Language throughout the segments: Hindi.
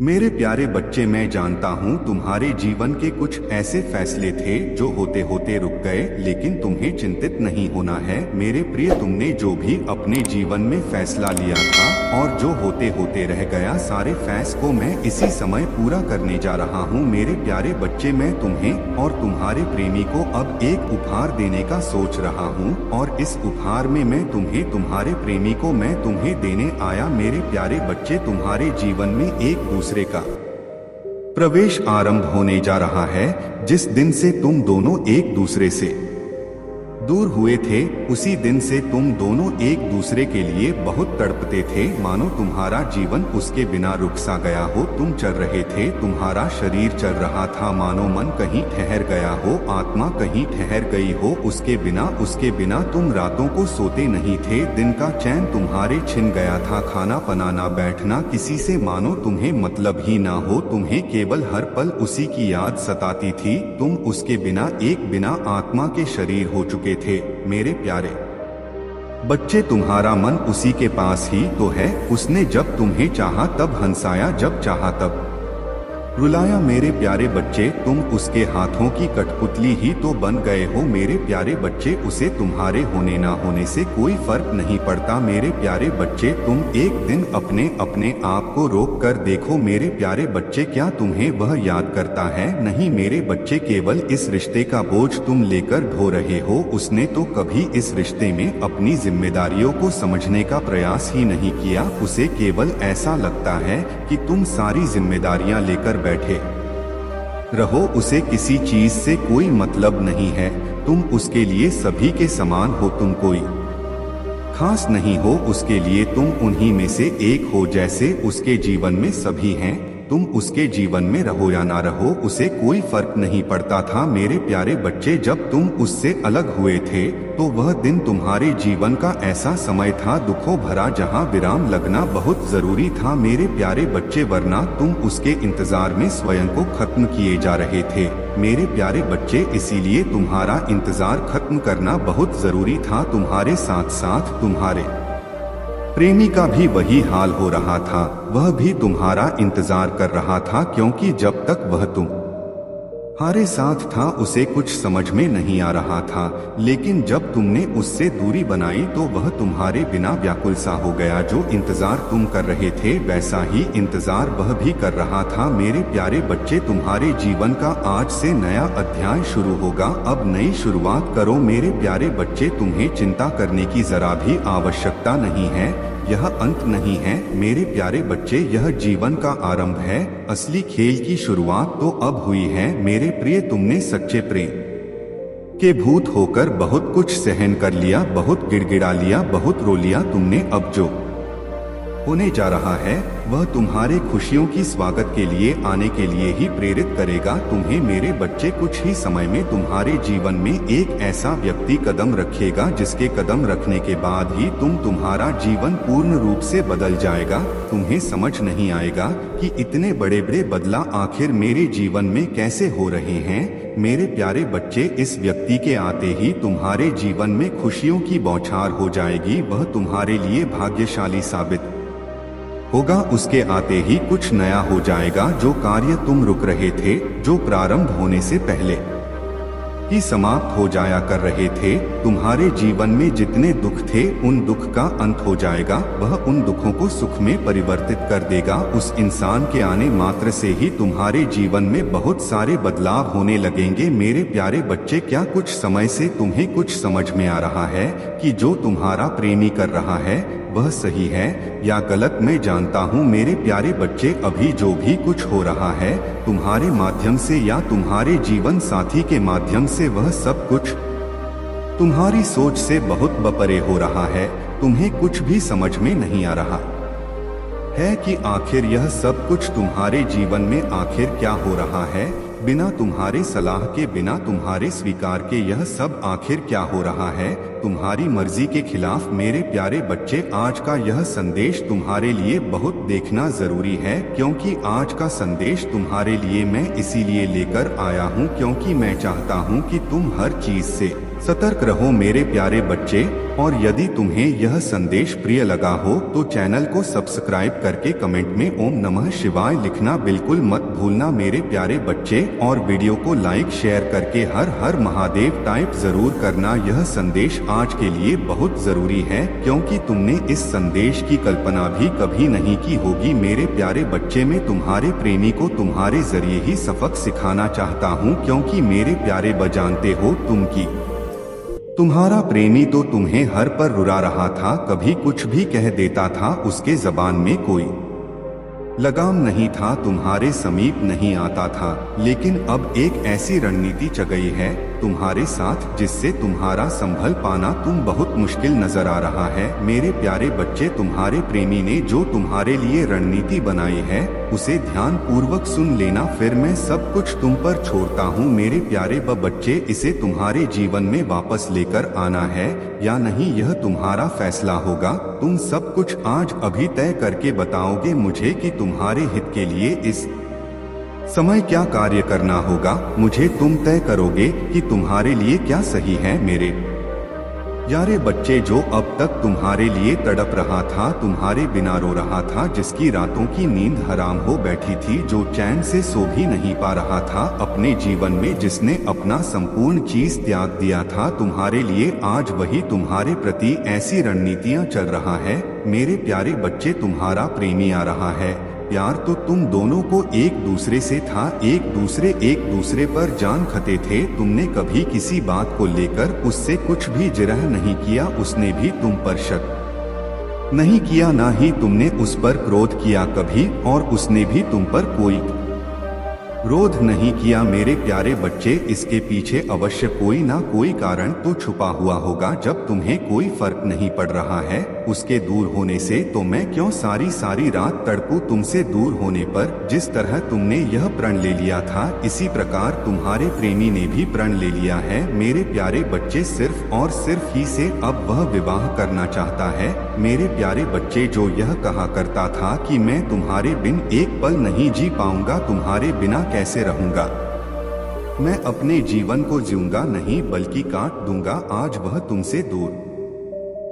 मेरे प्यारे बच्चे, मैं जानता हूँ तुम्हारे जीवन के कुछ ऐसे फैसले थे जो होते होते रुक गए, लेकिन तुम्हें चिंतित नहीं होना है मेरे प्रिय। तुमने जो भी अपने जीवन में फैसला लिया था और जो होते होते रह गया, सारे फैसलों मैं इसी समय पूरा करने जा रहा हूँ मेरे प्यारे बच्चे। मैं तुम्हें और तुम्हारे प्रेमी को अब एक उपहार देने का सोच रहा हूँ, और इस उपहार में मैं तुम्हें, तुम्हारे प्रेमी को मैं तुम्हें देने आया मेरे प्यारे बच्चे। तुम्हारे जीवन में एक दूसरे का प्रवेश आरंभ होने जा रहा है। जिस दिन से तुम दोनों एक दूसरे से दूर हुए थे, उसी दिन से तुम दोनों एक दूसरे के लिए बहुत तड़पते थे, मानो तुम्हारा जीवन उसके बिना रुक सा गया हो। तुम चल रहे थे, तुम्हारा शरीर चल रहा था, मानो मन कहीं ठहर गया हो, आत्मा कहीं ठहर गई हो उसके बिना तुम रातों को सोते नहीं थे। दिन का चैन तुम्हारे छिन गया था, खाना बनाना बैठना किसी से मानो तुम्हें मतलब ही ना हो। तुम्हें केवल हर पल उसी की याद सताती थी। तुम उसके बिना आत्मा के शरीर हो चुके थे मेरे प्यारे बच्चे। तुम्हारा मन उसी के पास ही तो है। उसने जब तुम्हें चाहा तब हंसाया, जब चाहा तब रुलाया मेरे प्यारे बच्चे। तुम उसके हाथों की कठपुतली ही तो बन गए हो मेरे प्यारे बच्चे। उसे तुम्हारे होने ना होने से कोई फर्क नहीं पड़ता मेरे प्यारे बच्चे। तुम एक दिन अपने आप को रोक कर देखो मेरे प्यारे बच्चे, क्या तुम्हें वह याद करता है? नहीं मेरे बच्चे, केवल इस रिश्ते का बोझ तुम लेकर ढो रहे हो। उसने तो कभी इस रिश्ते में अपनी जिम्मेदारियों को समझने का प्रयास ही नहीं किया। उसे केवल ऐसा लगता है कि तुम सारी जिम्मेदारियां लेकर बैठे रहो। उसे किसी चीज से कोई मतलब नहीं है। तुम उसके लिए सभी के समान हो, तुम कोई खास नहीं हो उसके लिए। तुम उन्हीं में से एक हो, जैसे उसके जीवन में सभी हैं। तुम उसके जीवन में रहो या ना रहो, उसे कोई फर्क नहीं पड़ता था मेरे प्यारे बच्चे। जब तुम उससे अलग हुए थे तो वह दिन तुम्हारे जीवन का ऐसा समय था दुखों भरा, जहां विराम लगना बहुत जरूरी था मेरे प्यारे बच्चे, वरना तुम उसके इंतजार में स्वयं को खत्म किए जा रहे थे मेरे प्यारे बच्चे। इसीलिए तुम्हारा इंतजार खत्म करना बहुत जरूरी था। तुम्हारे साथ साथ तुम्हारे प्रेमी का भी वही हाल हो रहा था। वह भी तुम्हारा इंतजार कर रहा था, क्योंकि जब तक वह तुम्हारे साथ था उसे कुछ समझ में नहीं आ रहा था। लेकिन जब तुमने उससे दूरी बनाई तो वह तुम्हारे बिना व्याकुल सा हो गया। जो इंतजार तुम कर रहे थे वैसा ही इंतजार वह भी कर रहा था मेरे प्यारे बच्चे। तुम्हारे जीवन का आज से नया अध्याय शुरू होगा। अब नई शुरुआत करो मेरे प्यारे बच्चे। तुम्हें चिंता करने की जरा भी आवश्यकता नहीं है। यह अंत नहीं है मेरे प्यारे बच्चे, यह जीवन का आरंभ है। असली खेल की शुरुआत तो अब हुई है मेरे प्रिय। तुमने सच्चे प्रेम के भूत होकर बहुत कुछ सहन कर लिया, बहुत गिड़गिड़ा लिया, बहुत रो लिया तुमने। अब जो होने जा रहा है वह तुम्हारे खुशियों की स्वागत के लिए आने के लिए ही प्रेरित करेगा तुम्हें मेरे बच्चे। कुछ ही समय में तुम्हारे जीवन में एक ऐसा व्यक्ति कदम रखेगा जिसके कदम रखने के बाद ही तुम्हारा जीवन पूर्ण रूप से बदल जाएगा। तुम्हें समझ नहीं आएगा कि इतने बड़े बड़े बदलाव आखिर मेरे जीवन में कैसे हो रहे हैं मेरे प्यारे बच्चे। इस व्यक्ति के आते ही तुम्हारे जीवन में खुशियों की बौछार हो जाएगी। वह तुम्हारे लिए भाग्यशाली साबित होगा। उसके आते ही कुछ नया हो जाएगा। जो कार्य तुम रुक रहे थे, जो प्रारंभ होने से पहले ही समाप्त हो जाया कर रहे थे, तुम्हारे जीवन में जितने दुख थे उन दुख का अंत हो जाएगा। वह उन दुखों को सुख में परिवर्तित कर देगा। उस इंसान के आने मात्र से ही तुम्हारे जीवन में बहुत सारे बदलाव होने लगेंगे मेरे प्यारे बच्चे। क्या कुछ समय से तुम्हें कुछ समझ में आ रहा है कि जो तुम्हारा प्रेमी कर रहा है वह सही है या गलत? मैं जानता हूँ मेरे प्यारे बच्चे, अभी जो भी कुछ हो रहा है तुम्हारे माध्यम से या तुम्हारे जीवन साथी के माध्यम से, वह सब कुछ तुम्हारी सोच से बहुत बपरे हो रहा है। तुम्हें कुछ भी समझ में नहीं आ रहा है कि आखिर यह सब कुछ तुम्हारे जीवन में आखिर क्या हो रहा है। बिना तुम्हारे सलाह के, बिना तुम्हारे स्वीकार के यह सब आखिर क्या हो रहा है तुम्हारी मर्जी के खिलाफ मेरे प्यारे बच्चे। आज का यह संदेश तुम्हारे लिए बहुत देखना जरूरी है, क्योंकि आज का संदेश तुम्हारे लिए मैं इसीलिए लेकर आया हूँ क्योंकि मैं चाहता हूँ कि तुम हर चीज से सतर्क रहो मेरे प्यारे बच्चे, और यदि तुम्हें यह संदेश प्रिय लगा हो तो चैनल को सब्सक्राइब करके कमेंट में ओम नमः शिवाय लिखना बिल्कुल मत भूलना मेरे प्यारे बच्चे, और वीडियो को लाइक शेयर करके हर हर महादेव टाइप जरूर करना। यह संदेश आज के लिए बहुत जरूरी है, क्योंकि तुमने इस संदेश की कल्पना भी कभी नहीं की होगी। मेरे प्यारे बच्चे, मैं तुम्हारे प्रेमी को तुम्हारे जरिए ही सबक सिखाना चाहता हूँ, क्योंकि मेरे प्यारे जानते हो तुम्हारा प्रेमी तो तुम्हें हर पर रुला रहा था, कभी कुछ भी कह देता था, उसके जबान में कोई लगाम नहीं था, तुम्हारे समीप नहीं आता था। लेकिन अब एक ऐसी रणनीति चल गई है तुम्हारे साथ, जिससे तुम्हारा संभल पाना तुम बहुत मुश्किल नजर आ रहा है। मेरे प्यारे बच्चे, तुम्हारे प्रेमी ने जो तुम्हारे लिए रणनीति बनाई है उसे ध्यान पूर्वक सुन लेना, फिर मैं सब कुछ तुम पर छोड़ता हूँ। मेरे प्यारे बच्चे, इसे तुम्हारे जीवन में वापस लेकर आना है या नहीं, यह तुम्हारा फैसला होगा। तुम सब कुछ आज अभी तय करके बताओगे मुझे कि तुम्हारे हित के लिए इस समय क्या कार्य करना होगा। मुझे तुम तय करोगे कि तुम्हारे लिए क्या सही है। मेरे यारे बच्चे, जो अब तक तुम्हारे लिए तड़प रहा था, तुम्हारे बिना रो रहा था, जिसकी रातों की नींद हराम हो बैठी थी, जो चैन से सो भी नहीं पा रहा था अपने जीवन में, जिसने अपना संपूर्ण चीज त्याग दिया था तुम्हारे लिए, आज वही तुम्हारे प्रति ऐसी रणनीतियां चल रहा है। मेरे प्यारे बच्चे, तुम्हारा प्रेमी आ रहा है। प्यार तो तुम दोनों को एक दूसरे से था, एक दूसरे पर जान खते थे। तुमने कभी किसी बात को लेकर उससे कुछ भी जिरह नहीं किया, उसने भी तुम पर शक नहीं किया, ना ही तुमने उस पर क्रोध किया कभी, और उसने भी तुम पर कोई क्रोध नहीं किया। मेरे प्यारे बच्चे, इसके पीछे अवश्य कोई ना कोई कारण तो छुपा हुआ होगा। जब तुम्हें कोई फर्क नहीं पड़ रहा है उसके दूर होने से, तो मैं क्यों सारी रात तड़पूं तुमसे दूर होने पर। जिस तरह तुमने यह प्रण ले लिया था, इसी प्रकार तुम्हारे प्रेमी ने भी प्रण ले लिया है। मेरे प्यारे बच्चे, सिर्फ और सिर्फ ही से अब वह विवाह करना चाहता है। मेरे प्यारे बच्चे, जो यह कहा करता था कि मैं तुम्हारे बिन एक पल नहीं जी पाऊंगा, तुम्हारे बिना कैसे रहूंगा, मैं अपने जीवन को जीऊंगा नहीं बल्कि काट दूंगा, आज वह तुमसे दूर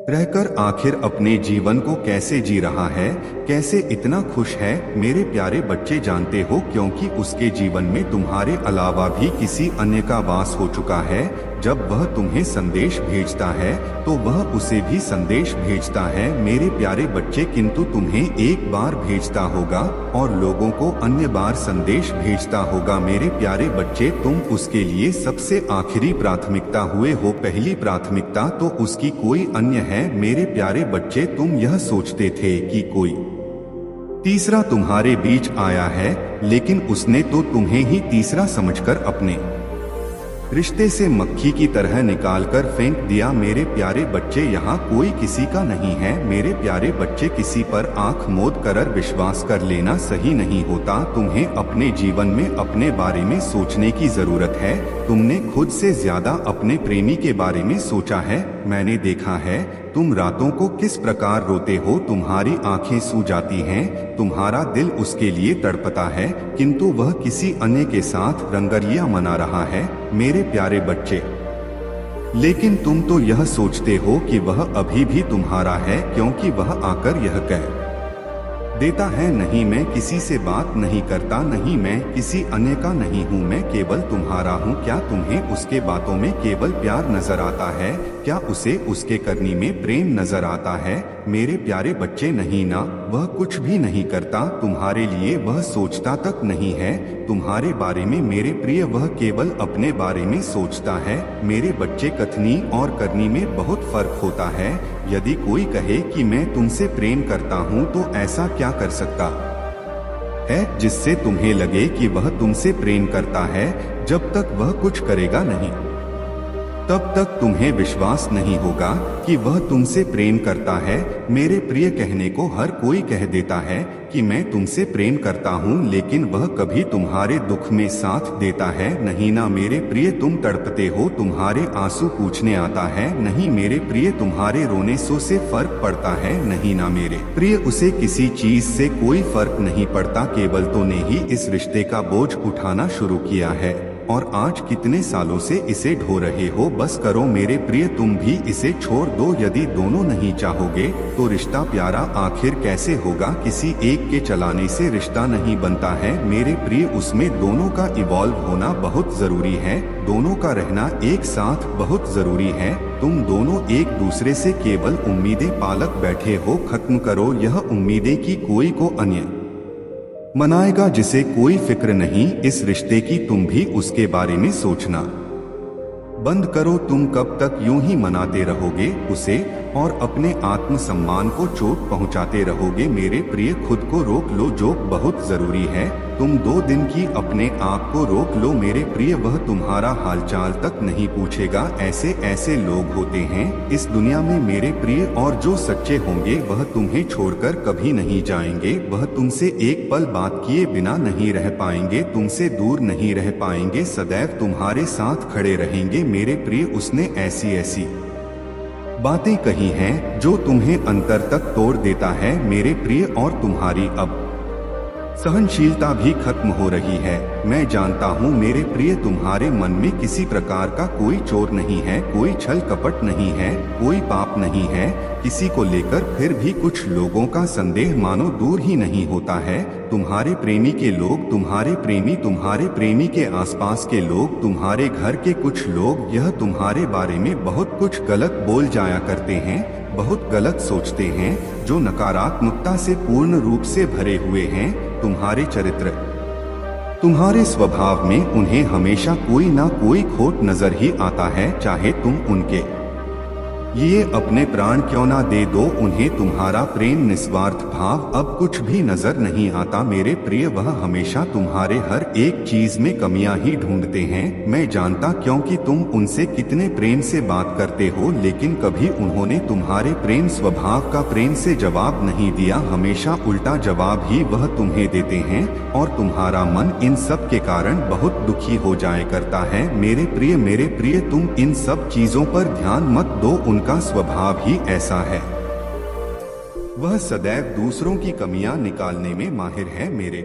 रहकर आखिर अपने जीवन को कैसे जी रहा है, कैसे इतना खुश है। मेरे प्यारे बच्चे, जानते हो, क्योंकि उसके जीवन में तुम्हारे अलावा भी किसी अन्य का वास हो चुका है। जब वह तुम्हें संदेश भेजता है तो वह उसे भी संदेश भेजता है। मेरे प्यारे बच्चे, किंतु तुम्हें एक बार भेजता होगा और लोगों को अन्य बार संदेश भेजता होगा। मेरे प्यारे बच्चे, तुम उसके लिए सबसे आखिरी प्राथमिकता हुए हो, पहली प्राथमिकता तो उसकी कोई अन्य है। मेरे प्यारे बच्चे, तुम यह सोचते थे कि कोई तीसरा तुम्हारे बीच आया है, लेकिन उसने तो तुम्हें ही तीसरा समझकर अपने रिश्ते से मक्खी की तरह निकालकर फेंक दिया। मेरे प्यारे बच्चे, यहाँ कोई किसी का नहीं है। मेरे प्यारे बच्चे, किसी पर आंख मूंद कर विश्वास कर लेना सही नहीं होता। तुम्हें अपने जीवन में अपने बारे में सोचने की जरूरत है। तुमने खुद से ज्यादा अपने प्रेमी के बारे में सोचा है। मैंने देखा है तुम रातों को किस प्रकार रोते हो, तुम्हारी आंखें सूज जाती हैं, तुम्हारा दिल उसके लिए तड़पता है, किंतु वह किसी अन्य के साथ रंगरिया मना रहा है। मेरे प्यारे बच्चे, लेकिन तुम तो यह सोचते हो कि वह अभी भी तुम्हारा है, क्योंकि वह आकर यह कह देता है, नहीं मैं किसी से बात नहीं करता, नहीं मैं किसी अन्य का नहीं हूँ, मैं केवल तुम्हारा हूँ। क्या तुम्हें उसके बातों में केवल प्यार नजर आता है? क्या उसे उसके करनी में प्रेम नजर आता है? मेरे प्यारे बच्चे, नहीं ना, वह कुछ भी नहीं करता तुम्हारे लिए, वह सोचता तक नहीं है तुम्हारे बारे में। मेरे प्रिय, वह केवल अपने बारे में सोचता है। मेरे बच्चे, कथनी और करनी में बहुत फर्क होता है। यदि कोई कहे कि मैं तुमसे प्रेम करता हूँ, तो ऐसा क्या कर सकता है जिससे तुम्हें लगे कि वह तुमसे प्रेम करता है? जब तक वह कुछ करेगा नहीं, तब तक तुम्हें विश्वास नहीं होगा कि वह तुमसे प्रेम करता है। मेरे प्रिय, कहने को हर कोई कह देता है कि मैं तुमसे प्रेम करता हूँ, लेकिन वह कभी तुम्हारे दुख में साथ देता है नहीं ना। मेरे प्रिय, तुम तड़पते हो, तुम्हारे आंसू पूछने आता है नहीं। मेरे प्रिय, तुम्हारे रोने से फर्क पड़ता है नहीं ना। मेरे प्रिय, उसे किसी चीज से कोई फर्क नहीं पड़ता, केवल तो ने ही इस रिश्ते का बोझ उठाना शुरू किया है और आज कितने सालों से इसे ढो रहे हो। बस करो मेरे प्रिय, तुम भी इसे छोड़ दो। यदि दोनों नहीं चाहोगे तो रिश्ता प्यारा आखिर कैसे होगा। किसी एक के चलाने से रिश्ता नहीं बनता है मेरे प्रिय, उसमें दोनों का इवॉल्व होना बहुत जरूरी है। दोनों का रहना एक साथ बहुत जरूरी है। तुम दोनों एक दूसरे से केवल उम्मीदें पालक बैठे हो। खत्म करो यह उम्मीदें कि कोई को अन्य मनाएगा जिसे कोई फिक्र नहीं इस रिश्ते की। तुम भी उसके बारे में सोचना बंद करो। तुम कब तक यूं ही मनाते रहोगे उसे और अपने आत्मसम्मान को चोट पहुंचाते रहोगे। मेरे प्रिय, खुद को रोक लो जो बहुत जरूरी है। तुम 2 दिन की अपने आप को रोक लो मेरे प्रिय, वह तुम्हारा हालचाल तक नहीं पूछेगा। ऐसे ऐसे लोग होते हैं इस दुनिया में मेरे प्रिय, और जो सच्चे होंगे वह तुम्हें छोड़कर कभी नहीं जाएंगे। वह तुमसे एक पल बात किए बिना नहीं रह पाएंगे, तुमसे दूर नहीं रह पाएंगे, सदैव तुम्हारे साथ खड़े रहेंगे मेरे प्रिय। उसने ऐसी ऐसी बातें कही हैं जो तुम्हें अंतर तक तोड़ देता है मेरे प्रिय, और तुम्हारी अब सहनशीलता भी खत्म हो रही है। मैं जानता हूँ मेरे प्रिय, तुम्हारे मन में किसी प्रकार का कोई चोर नहीं है, कोई छल कपट नहीं है, कोई पाप नहीं है किसी को लेकर। फिर भी कुछ लोगों का संदेह मानो दूर ही नहीं होता है। तुम्हारे प्रेमी के लोग, तुम्हारे प्रेमी के आसपास के लोग, तुम्हारे घर के कुछ लोग यह तुम्हारे बारे में बहुत कुछ गलत बोल जाया करते हैं, बहुत गलत सोचते हैं, जो नकारात्मकता से पूर्ण रूप से भरे हुए हैं। तुम्हारे चरित्र, तुम्हारे स्वभाव में उन्हें हमेशा कोई ना कोई खोट नजर ही आता है। चाहे तुम उनके ये अपने प्राण क्यों ना दे दो, उन्हें तुम्हारा प्रेम, निस्वार्थ भाव अब कुछ भी नजर नहीं आता मेरे प्रिय। वह हमेशा तुम्हारे हर एक चीज में कमियां ही ढूंढते हैं। मैं जानता क्योंकि तुम उनसे कितने प्रेम से बात करते हो, लेकिन कभी उन्होंने तुम्हारे प्रेम स्वभाव का प्रेम से जवाब नहीं दिया। हमेशा उल्टा जवाब ही वह तुम्हें देते हैं, और तुम्हारा मन इन सब के कारण बहुत दुखी हो जाया करता है मेरे प्रिय, तुम इन सब चीजों पर ध्यान मत दो। उनका स्वभाव ही ऐसा है, वह सदैव दूसरों की कमियां निकालने में माहिर है मेरे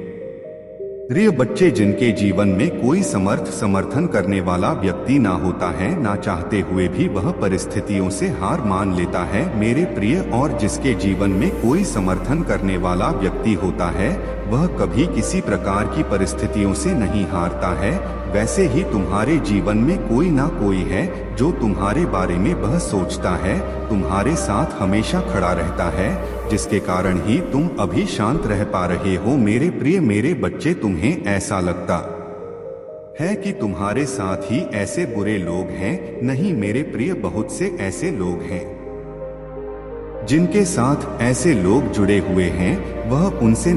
प्रिय बच्चे। जिनके जीवन में कोई समर्थन करने वाला व्यक्ति ना होता है, ना चाहते हुए भी वह परिस्थितियों से हार मान लेता है मेरे प्रिय, और जिसके जीवन में कोई समर्थन करने वाला व्यक्ति होता है वह कभी किसी प्रकार की परिस्थितियों से नहीं हारता है। वैसे ही तुम्हारे जीवन में कोई ना कोई है जो तुम्हारे बारे में वह सोचता है, तुम्हारे साथ हमेशा खड़ा रहता है, जिसके कारण ही तुम अभी शांत रह पा रहे हो मेरे प्रिय। मेरे बच्चे, तुम्हें ऐसा लगता है कि तुम्हारे साथ ही ऐसे बुरे लोग हैं, नहीं मेरे प्रिय, बहुत से ऐसे लोग हैं जिनके साथ ऐसे लोग जुड़े हुए हैं। वह उनसे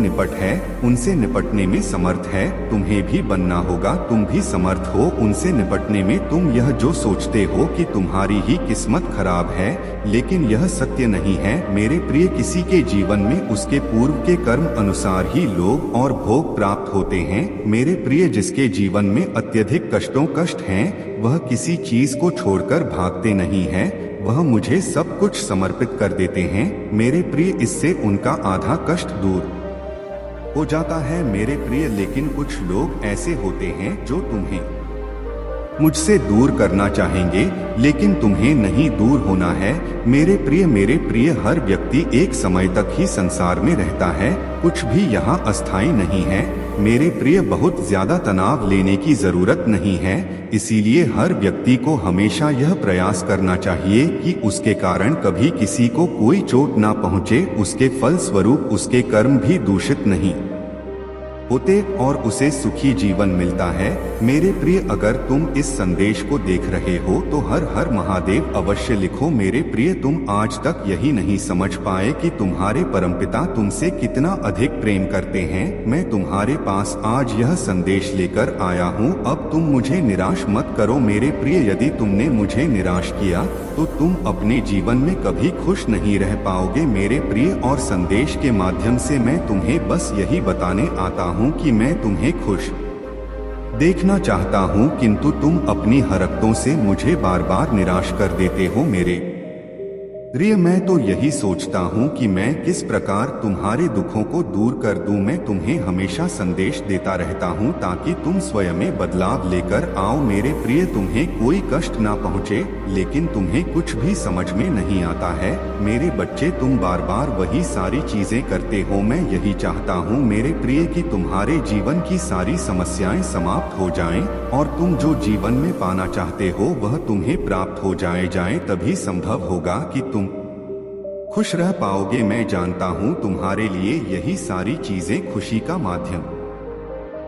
उनसे निपटने में समर्थ है। तुम्हें भी बनना होगा, तुम भी समर्थ हो उनसे निपटने में। तुम यह जो सोचते हो कि तुम्हारी ही किस्मत खराब है, लेकिन यह सत्य नहीं है मेरे प्रिय। किसी के जीवन में उसके पूर्व के कर्म अनुसार ही लोग और भोग प्राप्त होते हैं मेरे प्रिय। जिसके जीवन में अत्यधिक कष्ट हैं, वह किसी चीज को छोड़कर भागते नहीं हैं, वह मुझे सब कुछ समर्पित कर देते हैं मेरे प्रिय। इससे उनका आधा कष्ट दूर हो जाता है मेरे प्रिय। लेकिन कुछ लोग ऐसे होते हैं जो तुम्हें मुझसे दूर करना चाहेंगे, लेकिन तुम्हें नहीं दूर होना है मेरे प्रिय। हर व्यक्ति एक समय तक ही संसार में रहता है, कुछ भी यहाँ अस्थायी नहीं है मेरे प्रिय। बहुत ज्यादा तनाव लेने की जरूरत नहीं है। इसीलिए हर व्यक्ति को हमेशा यह प्रयास करना चाहिए कि उसके कारण कभी किसी को कोई चोट ना पहुँचे, उसके फल स्वरूप उसके कर्म भी दूषित नहीं होते और उसे सुखी जीवन मिलता है मेरे प्रिय। अगर तुम इस संदेश को देख रहे हो तो हर हर महादेव अवश्य लिखो मेरे प्रिय। तुम आज तक यही नहीं समझ पाए कि तुम्हारे परमपिता तुमसे कितना अधिक प्रेम करते हैं। मैं तुम्हारे पास आज यह संदेश लेकर आया हूँ। अब तुम मुझे निराश मत करो मेरे प्रिय। यदि तुमने मुझे निराश किया तो तुम अपने जीवन में कभी खुश नहीं रह पाओगे मेरे प्रिय। और संदेश के माध्यम से मैं तुम्हें बस यही बताने आता हूँ कि मैं तुम्हें खुश देखना चाहता हूँ, किंतु तुम अपनी हरकतों से मुझे बार बार निराश कर देते हो मेरे प्रिय, मैं तो यही सोचता हूँ कि मैं किस प्रकार तुम्हारे दुखों को दूर कर दूं। मैं तुम्हें हमेशा संदेश देता रहता हूँ ताकि तुम स्वयं में बदलाव लेकर आओ। मेरे प्रिय, तुम्हें कोई कष्ट ना पहुँचे, लेकिन तुम्हें कुछ भी समझ में नहीं आता है। मेरे बच्चे, तुम बार बार वही सारी चीजें करते हो। मैं यही चाहता हूँ मेरे प्रिय कि तुम्हारे जीवन की सारी समस्याएं समाप्त हो जाएं और तुम जो जीवन में पाना चाहते हो वह तुम्हें प्राप्त हो जाए। तभी संभव होगा कि तुम खुश रह पाओगे। मैं जानता हूँ तुम्हारे लिए यही सारी चीजें खुशी का माध्यम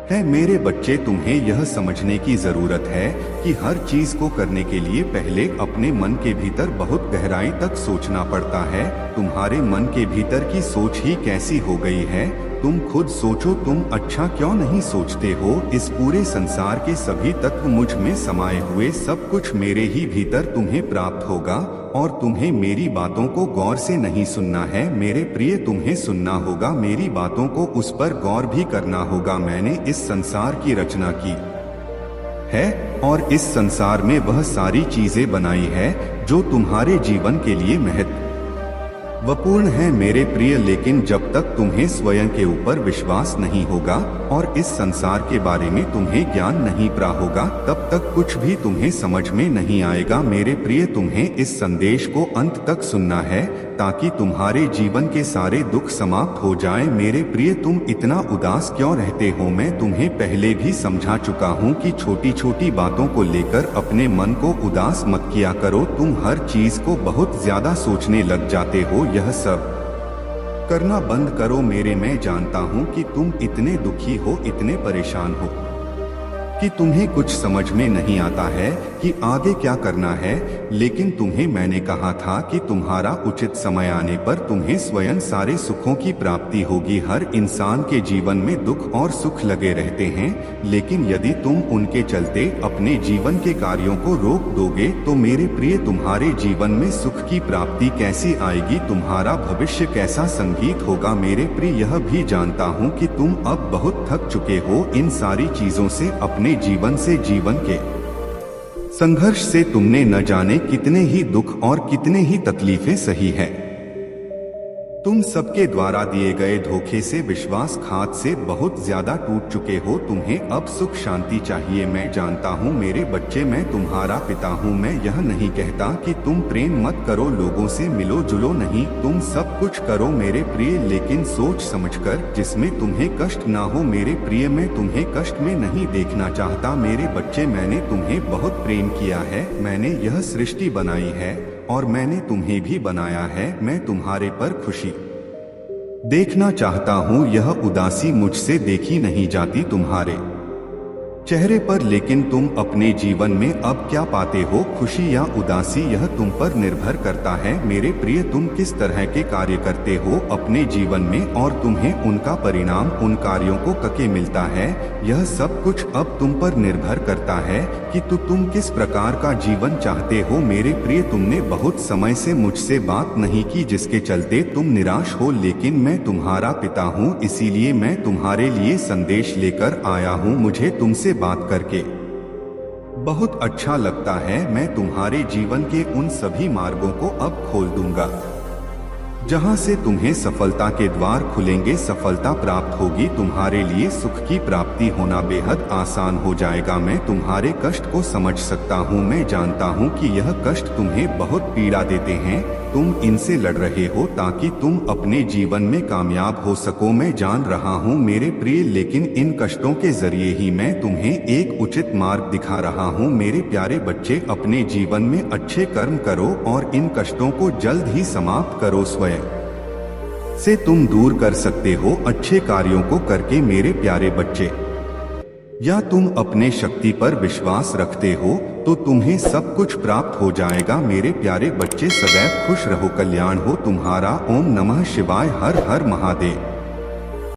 है। मेरे बच्चे, तुम्हें यह समझने की जरूरत है कि हर चीज को करने के लिए पहले अपने मन के भीतर बहुत गहराई तक सोचना पड़ता है। तुम्हारे मन के भीतर की सोच ही कैसी हो गई है, तुम खुद सोचो। तुम अच्छा क्यों नहीं सोचते हो? इस पूरे संसार के सभी तत्व मुझ में समाये हुए, सब कुछ मेरे ही भीतर तुम्हें प्राप्त होगा और तुम्हें मेरी बातों को गौर से नहीं सुनना है मेरे प्रिय। तुम्हें सुनना होगा मेरी बातों को, उस पर गौर भी करना होगा। मैंने इस संसार की रचना की है और इस संसार में वह सारी चीजें बनाई है जो तुम्हारे जीवन के लिए महत्वपूर्ण है मेरे प्रिय। लेकिन जब तक तुम्हें स्वयं के ऊपर विश्वास नहीं होगा और इस संसार के बारे में तुम्हें ज्ञान नहीं प्राप्त होगा, तब तक कुछ भी तुम्हें समझ में नहीं आएगा मेरे प्रिय। तुम्हें इस संदेश को अंत तक सुनना है ताकि तुम्हारे जीवन के सारे दुख समाप्त हो जाएं मेरे प्रिय। तुम इतना उदास क्यों रहते हो? मैं तुम्हें पहले भी समझा चुका हूँ कि छोटी छोटी बातों को लेकर अपने मन को उदास मत किया करो। तुम हर चीज को बहुत ज्यादा सोचने लग जाते हो। यह सब करना बंद करो मेरे। मैं जानता हूँ कि तुम इतने दुखी हो, इतने परेशान हो कि तुम्हें कुछ समझ में नहीं आता है कि आगे क्या करना है। लेकिन तुम्हें मैंने कहा था कि तुम्हारा उचित समय आने पर तुम्हें स्वयं सारे सुखों की प्राप्ति होगी। हर इंसान के जीवन में दुख और सुख लगे रहते हैं, लेकिन यदि तुम उनके चलते अपने जीवन के कार्यों को रोक दोगे तो मेरे प्रिय, तुम्हारे जीवन में सुख की प्राप्ति कैसी आएगी? तुम्हारा भविष्य कैसा संगीत होगा मेरे प्रिय? यह भी जानता हूँ कि तुम अब बहुत थक चुके हो इन सारी चीजों से, अपने जीवन से, जीवन के संघर्ष से। तुमने न जाने कितने ही दुख और कितने ही तकलीफें सही है। तुम सबके द्वारा दिए गए धोखे से, विश्वासघात से बहुत ज्यादा टूट चुके हो। तुम्हें अब सुख शांति चाहिए। मैं जानता हूँ मेरे बच्चे, मैं तुम्हारा पिता हूँ। मैं यह नहीं कहता कि तुम प्रेम मत करो, लोगों से मिलो जुलो नहीं, तुम सब कुछ करो मेरे प्रिय, लेकिन सोच समझकर, जिसमें तुम्हें कष्ट ना हो मेरे प्रिय। मैं तुम्हें कष्ट में नहीं देखना चाहता मेरे बच्चे। मैंने तुम्हें बहुत प्रेम किया है, मैंने यह सृष्टि बनाई है और मैंने तुम्हें भी बनाया है। मैं तुम्हारे पर खुशी देखना चाहता हूँ। यह उदासी मुझसे देखी नहीं जाती तुम्हारे चेहरे पर। लेकिन तुम अपने जीवन में अब क्या पाते हो, खुशी या उदासी, यह तुम पर निर्भर करता है मेरे प्रिय। तुम किस तरह के कार्य करते हो अपने जीवन में और तुम्हें उनका परिणाम उन कार्यों को कके मिलता है, यह सब कुछ अब तुम पर निर्भर करता है कि तुम किस प्रकार का जीवन चाहते हो मेरे प्रिय। तुमने बहुत समय से मुझसे बात नहीं की, जिसके चलते तुम निराश हो, लेकिन मैं तुम्हारा पिता हूँ, इसीलिए मैं तुम्हारे लिए संदेश लेकर आया हूँ। मुझे तुमसे बात करके बहुत अच्छा लगता है। मैं तुम्हारे जीवन के उन सभी मार्गों को अब खोल दूंगा जहां से तुम्हें सफलता के द्वार खुलेंगे, सफलता प्राप्त होगी। तुम्हारे लिए सुख की प्राप्ति होना बेहद आसान हो जाएगा। मैं तुम्हारे कष्ट को समझ सकता हूँ। मैं जानता हूँ कि यह कष्ट तुम्हें बहुत पीड़ा देते हैं। तुम इनसे लड़ रहे हो ताकि तुम अपने जीवन में कामयाब हो सको। मैं जान रहा हूँ मेरे प्रिय, लेकिन इन कष्टों के जरिए ही मैं तुम्हें एक उचित मार्ग दिखा रहा हूँ मेरे प्यारे बच्चे। अपने जीवन में अच्छे कर्म करो और इन कष्टों को जल्द ही समाप्त करो। स्वयं से तुम दूर कर सकते हो अच्छे कार्यों को करके मेरे प्यारे बच्चे। या तुम अपने शक्ति पर विश्वास रखते हो तो तुम्हें सब कुछ प्राप्त हो जाएगा मेरे प्यारे बच्चे। सदैव खुश रहो, कल्याण हो तुम्हारा। ओम नमः शिवाय। हर हर महादेव।